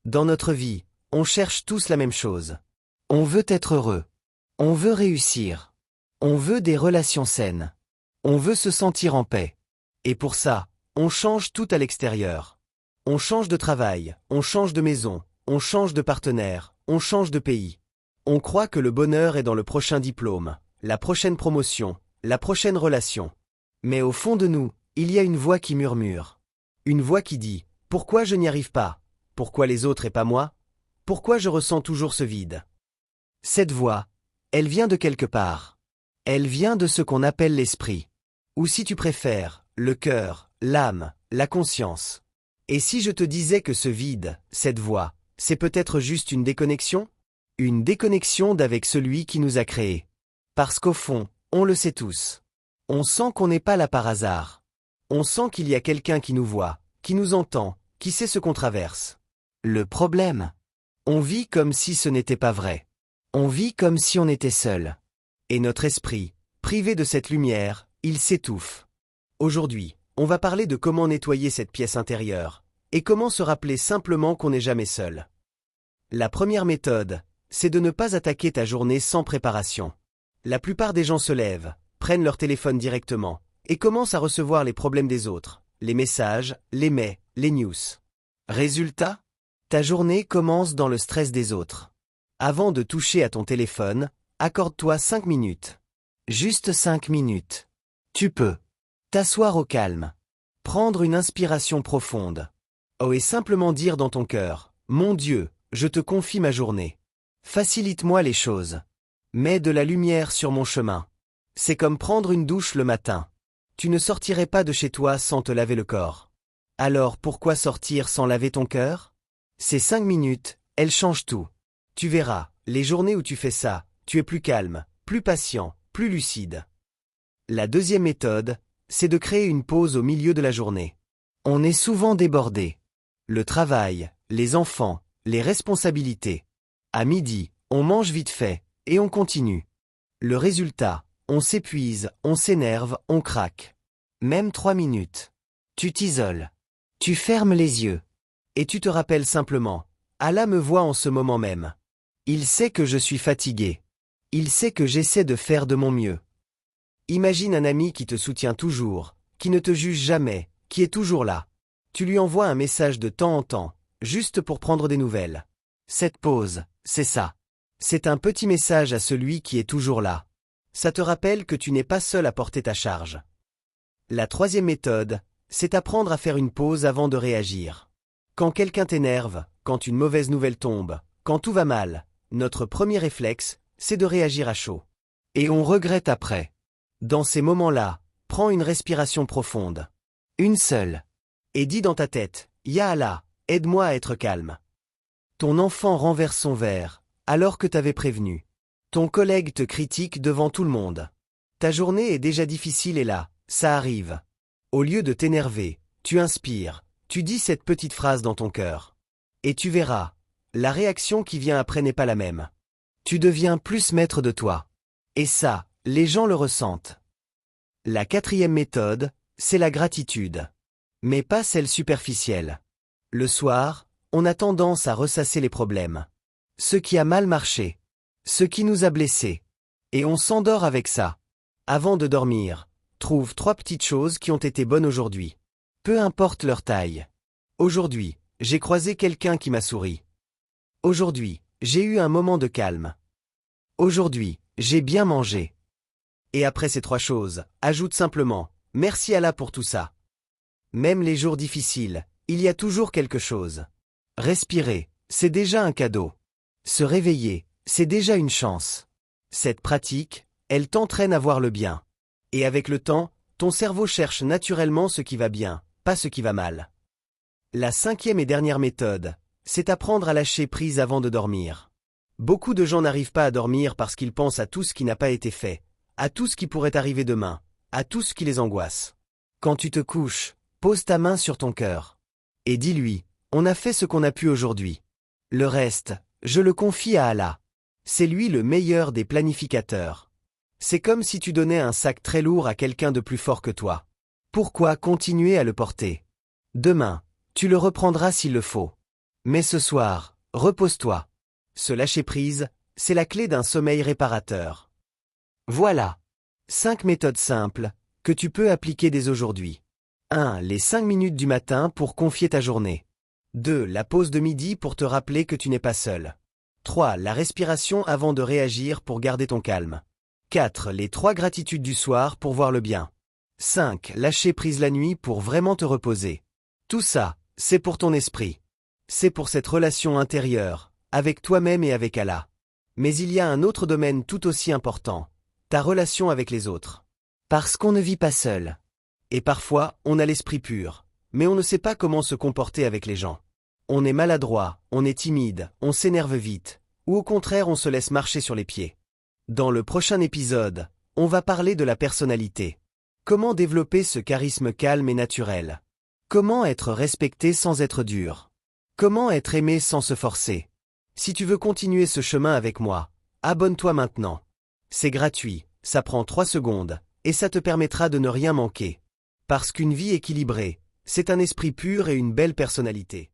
Dans notre vie, on cherche tous la même chose. On veut être heureux. On veut réussir. On veut des relations saines. On veut se sentir en paix. Et pour ça, on change tout à l'extérieur. On change de travail, on change de maison, on change de partenaire, on change de pays. On croit que le bonheur est dans le prochain diplôme, la prochaine promotion, la prochaine relation. Mais au fond de nous, il y a une voix qui murmure. Une voix qui dit « Pourquoi je n'y arrive pas? Pourquoi les autres et pas moi? Pourquoi je ressens toujours ce vide ?» Cette voix, elle vient de quelque part. Elle vient de ce qu'on appelle l'esprit. Ou si tu préfères, le cœur, l'âme, la conscience. Et si je te disais que ce vide, cette voix, c'est peut-être juste une déconnexion? Une déconnexion d'avec celui qui nous a créés. Parce qu'au fond, on le sait tous. On sent qu'on n'est pas là par hasard. On sent qu'il y a quelqu'un qui nous voit, qui nous entend, qui sait ce qu'on traverse. Le problème, on vit comme si ce n'était pas vrai. On vit comme si on était seul. Et notre esprit, privé de cette lumière, il s'étouffe. Aujourd'hui, on va parler de comment nettoyer cette pièce intérieure, et comment se rappeler simplement qu'on n'est jamais seul. La première méthode, c'est de ne pas attaquer ta journée sans préparation. La plupart des gens se lèvent, prennent leur téléphone directement, et commencent à recevoir les problèmes des autres, les messages, les mails, les news. Résultat, ta journée commence dans le stress des autres. Avant de toucher à ton téléphone, accorde-toi 5 minutes. Juste 5 minutes. Tu peux t'asseoir au calme, prendre une inspiration profonde. Et simplement dire dans ton cœur, « Mon Dieu, je te confie ma journée. Facilite-moi les choses. Mets de la lumière sur mon chemin. » C'est comme prendre une douche le matin. Tu ne sortirais pas de chez toi sans te laver le corps. Alors pourquoi sortir sans laver ton cœur? Ces 5 minutes, elles changent tout. Tu verras, les journées où tu fais ça, tu es plus calme, plus patient, plus lucide. La deuxième méthode, c'est de créer une pause au milieu de la journée. On est souvent débordé. Le travail, les enfants, les responsabilités. À midi, on mange vite fait, et on continue. Le résultat, on s'épuise, on s'énerve, on craque. Même 3 minutes. Tu t'isoles. Tu fermes les yeux. Et tu te rappelles simplement, Allah me voit en ce moment même. Il sait que je suis fatigué. Il sait que j'essaie de faire de mon mieux. Imagine un ami qui te soutient toujours, qui ne te juge jamais, qui est toujours là. Tu lui envoies un message de temps en temps, juste pour prendre des nouvelles. Cette pause, c'est ça. C'est un petit message à celui qui est toujours là. Ça te rappelle que tu n'es pas seul à porter ta charge. La troisième méthode, c'est apprendre à faire une pause avant de réagir. Quand quelqu'un t'énerve, quand une mauvaise nouvelle tombe, quand tout va mal, notre premier réflexe, c'est de réagir à chaud. Et on regrette après. Dans ces moments-là, prends une respiration profonde. Une seule. Et dis dans ta tête, « Ya Allah, aide-moi à être calme. » Ton enfant renverse son verre, alors que t'avais prévenu. Ton collègue te critique devant tout le monde. Ta journée est déjà difficile et là, ça arrive. Au lieu de t'énerver, tu inspires, tu dis cette petite phrase dans ton cœur. Et tu verras, la réaction qui vient après n'est pas la même. Tu deviens plus maître de toi. Et ça, les gens le ressentent. La quatrième méthode, c'est la gratitude. Mais pas celle superficielle. Le soir, on a tendance à ressasser les problèmes. Ce qui a mal marché. Ce qui nous a blessés. Et on s'endort avec ça. Avant de dormir, trouve 3 petites choses qui ont été bonnes aujourd'hui. Peu importe leur taille. Aujourd'hui, j'ai croisé quelqu'un qui m'a souri. Aujourd'hui, j'ai eu un moment de calme. Aujourd'hui, j'ai bien mangé. Et après ces 3 choses, ajoute simplement, merci Allah pour tout ça. Même les jours difficiles, il y a toujours quelque chose. Respirer, c'est déjà un cadeau. Se réveiller, c'est déjà une chance. Cette pratique, elle t'entraîne à voir le bien. Et avec le temps, ton cerveau cherche naturellement ce qui va bien, pas ce qui va mal. La 5e et dernière méthode, c'est apprendre à lâcher prise avant de dormir. Beaucoup de gens n'arrivent pas à dormir parce qu'ils pensent à tout ce qui n'a pas été fait, à tout ce qui pourrait arriver demain, à tout ce qui les angoisse. Quand tu te couches, pose ta main sur ton cœur. Et dis-lui, on a fait ce qu'on a pu aujourd'hui. Le reste, je le confie à Allah. C'est lui le meilleur des planificateurs. C'est comme si tu donnais un sac très lourd à quelqu'un de plus fort que toi. Pourquoi continuer à le porter? Demain, tu le reprendras s'il le faut. Mais ce soir, repose-toi. Se lâcher prise, c'est la clé d'un sommeil réparateur. Voilà. 5 méthodes simples, que tu peux appliquer dès aujourd'hui. 1. Les 5 minutes du matin pour confier ta journée. 2. La pause de midi pour te rappeler que tu n'es pas seul. 3. La respiration avant de réagir pour garder ton calme. 4. Les 3 gratitudes du soir pour voir le bien. 5. Lâcher prise la nuit pour vraiment te reposer. Tout ça, c'est pour ton esprit. C'est pour cette relation intérieure, avec toi-même et avec Allah. Mais il y a un autre domaine tout aussi important, ta relation avec les autres. Parce qu'on ne vit pas seul. Et parfois, on a l'esprit pur, mais on ne sait pas comment se comporter avec les gens. On est maladroit, on est timide, on s'énerve vite, ou au contraire on se laisse marcher sur les pieds. Dans le prochain épisode, on va parler de la personnalité. Comment développer ce charisme calme et naturel? Comment être respecté sans être dur? Comment être aimé sans se forcer? Si tu veux continuer ce chemin avec moi, abonne-toi maintenant. C'est gratuit, ça prend 3 secondes, et ça te permettra de ne rien manquer. Parce qu'une vie équilibrée, c'est un esprit pur et une belle personnalité.